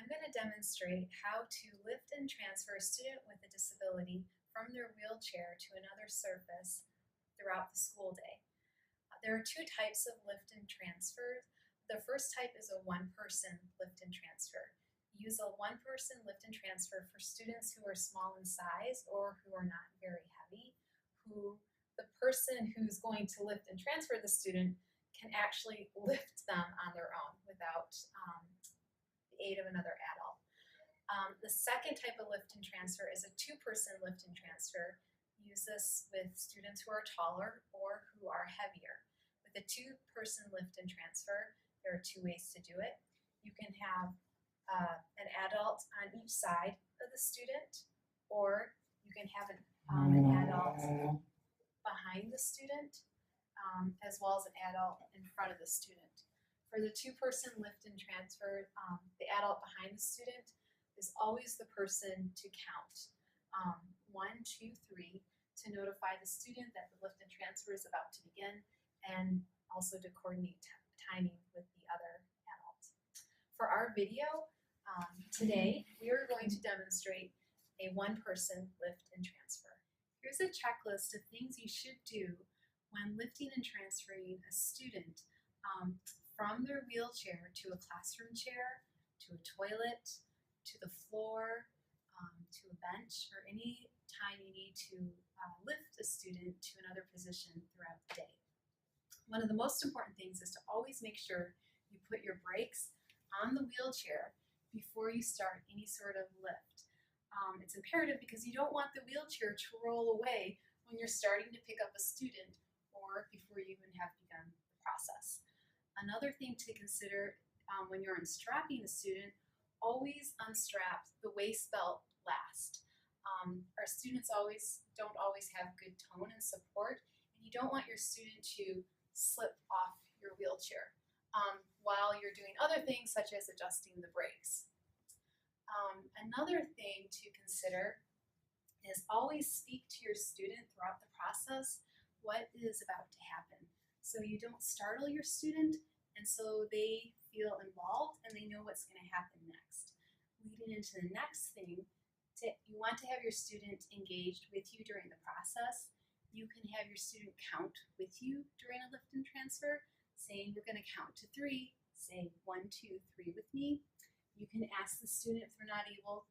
I'm going to demonstrate how to lift and transfer a student with a disability from their wheelchair to another surface throughout the school day. There are two types of lift and transfer. The first type is a one-person lift and transfer. Use a one-person lift and transfer for students who are small in size or who are not very heavy, who the person who's going to lift and transfer the student can actually lift them on their own without the aid of another adult. The second type of lift and transfer is a two-person lift and transfer. Use this with students who are taller or who are heavier. With a two-person lift and transfer, there are two ways to do it. You can have an adult on each side of the student, or you can have an adult behind the student, as well as an adult in front of the student. For the two-person lift and transfer, the adult behind the student is always the person to count. 1, 2, 3 to notify the student that the lift and transfer is about to begin, and also to coordinate timing with the other adult. For our video today, we are going to demonstrate a one-person lift and transfer. Here's a checklist of things you should do when lifting and transferring a student from their wheelchair to a classroom chair, to a toilet, to the floor, to a bench, or any time you need to lift a student to another position throughout the day. One of the most important things is to always make sure you put your brakes on the wheelchair before you start any sort of lift. It's imperative because you don't want the wheelchair to roll away when you're starting to pick up a student or before you even have begun the process. Another thing to consider when you're unstrapping a student, always unstrap the waist belt last. Our students don't always have good tone and support, and you don't want your student to slip off your wheelchair while you're doing other things such as adjusting the brakes. Another thing to consider is always speak to your student throughout the process what is about to happen. So you don't startle your student, and so they feel involved and they know what's going to happen next. Leading into the next thing, you want to have your student engaged with you during the process. You can have your student count with you during a lift and transfer, saying we're going to count to 3, say 1, 2, 3 with me. You can ask the student if they're not able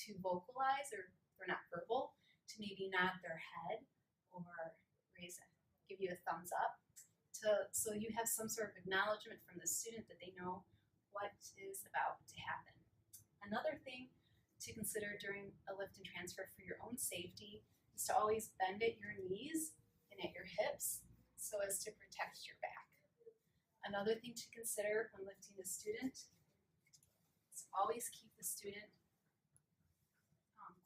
to vocalize or they're not verbal to maybe nod their head or give you a thumbs up, so you have some sort of acknowledgement from the student that they know what is about to happen. Another thing to consider during a lift and transfer for your own safety is to always bend at your knees and at your hips so as to protect your back. Another thing to consider when lifting a student is always keep the student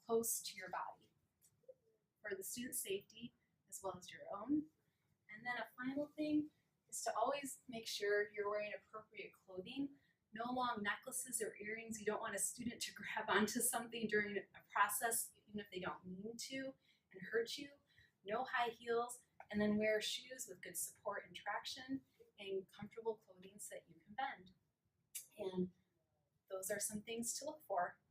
close to your body for the student's safety as well as your own. And then a final thing is to always make sure you're wearing appropriate clothing. No long necklaces or earrings. You don't want a student to grab onto something during a process, even if they don't mean to, and hurt you. No high heels, and then wear shoes with good support and traction and comfortable clothing so that you can bend. And those are some things to look for.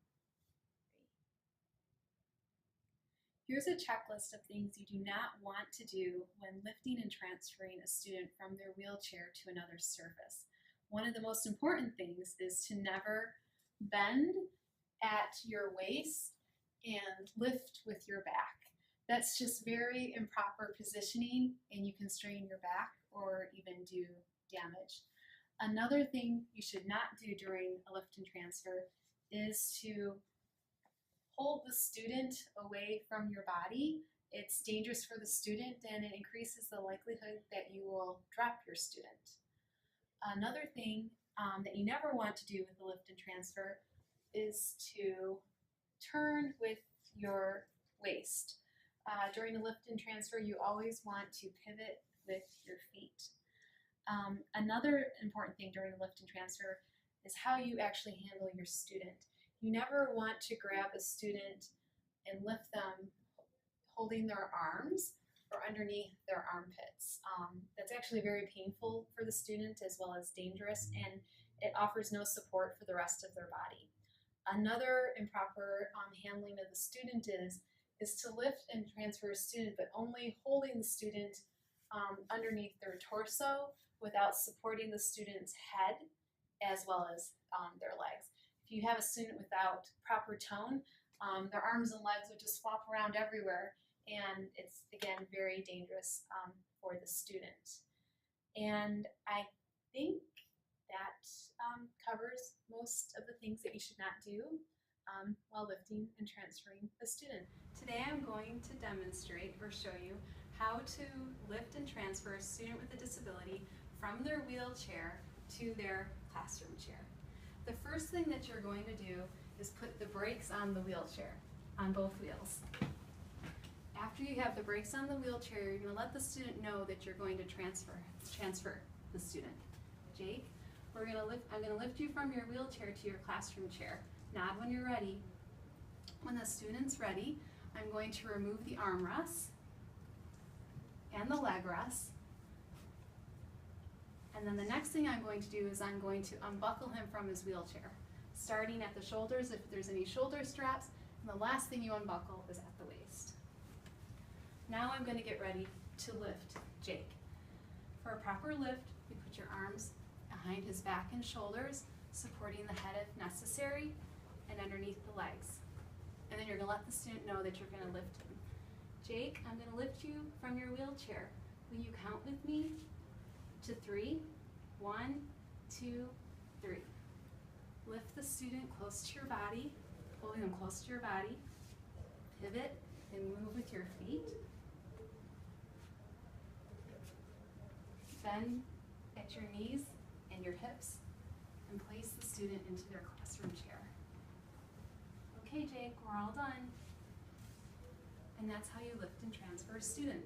Here's a checklist of things you do not want to do when lifting and transferring a student from their wheelchair to another surface. One of the most important things is to never bend at your waist and lift with your back. That's just very improper positioning, and you can strain your back or even do damage. Another thing you should not do during a lift and transfer is to hold the student away from your body. It's dangerous for the student, and it increases the likelihood that you will drop your student. Another thing that you never want to do with the lift and transfer is to turn with your waist. During a lift and transfer, you always want to pivot with your feet. Another important thing during a lift and transfer is how you actually handle your student. You never want to grab a student and lift them holding their arms or underneath their armpits. That's actually very painful for the student as well as dangerous, and it offers no support for the rest of their body. Another improper handling of the student is to lift and transfer a student, but only holding the student underneath their torso without supporting the student's head as well as their legs. If you have a student without proper tone, their arms and legs would just flop around everywhere, and it's again very dangerous for the student. And I think that covers most of the things that you should not do while lifting and transferring a student. Today I'm going to demonstrate or show you how to lift and transfer a student with a disability from their wheelchair to their classroom chair. The first thing that you're going to do is put the brakes on the wheelchair, on both wheels. After you have the brakes on the wheelchair, you're going to let the student know that you're going to transfer the student. Jake, I'm going to lift you from your wheelchair to your classroom chair. Nod when you're ready. When the student's ready, I'm going to remove the armrests and the leg rests. And then the next thing I'm going to do is I'm going to unbuckle him from his wheelchair, starting at the shoulders if there's any shoulder straps, and the last thing you unbuckle is at the waist. Now I'm going to get ready to lift Jake. For a proper lift, you put your arms behind his back and shoulders, supporting the head if necessary, and underneath the legs. And then you're going to let the student know that you're going to lift him. Jake, I'm going to lift you from your wheelchair. Will you count with me to 3? 1, 2, 3. Lift the student close to your body, holding them close to your body. Pivot and move with your feet. Bend at your knees and your hips and place the student into their classroom chair. Okay, Jake, we're all done. And that's how you lift and transfer a student.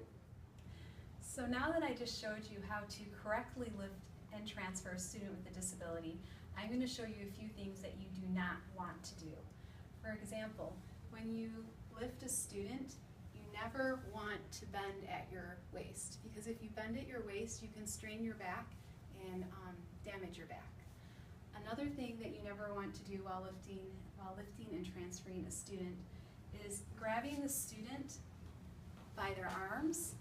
So now that I just showed you how to correctly lift and transfer a student with a disability, I'm going to show you a few things that you do not want to do. For example, when you lift a student, you never want to bend at your waist, because if you bend at your waist, you can strain your back and damage your back. Another thing that you never want to do while lifting and transferring a student is grabbing the student by their arms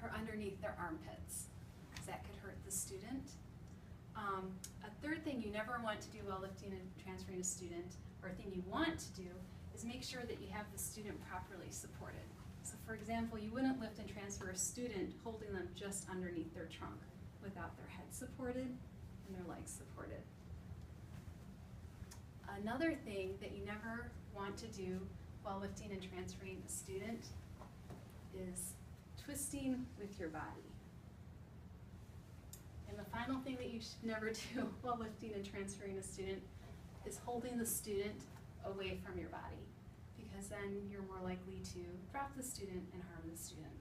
or underneath their armpits, because that could hurt the student. A third thing you never want to do while lifting and transferring a student, or thing you want to do, is make sure that you have the student properly supported. So for example, you wouldn't lift and transfer a student holding them just underneath their trunk without their head supported and their legs supported. Another thing that you never want to do while lifting and transferring a student is twisting with your body. And the final thing that you should never do while lifting and transferring a student is holding the student away from your body, because then you're more likely to drop the student and harm the student.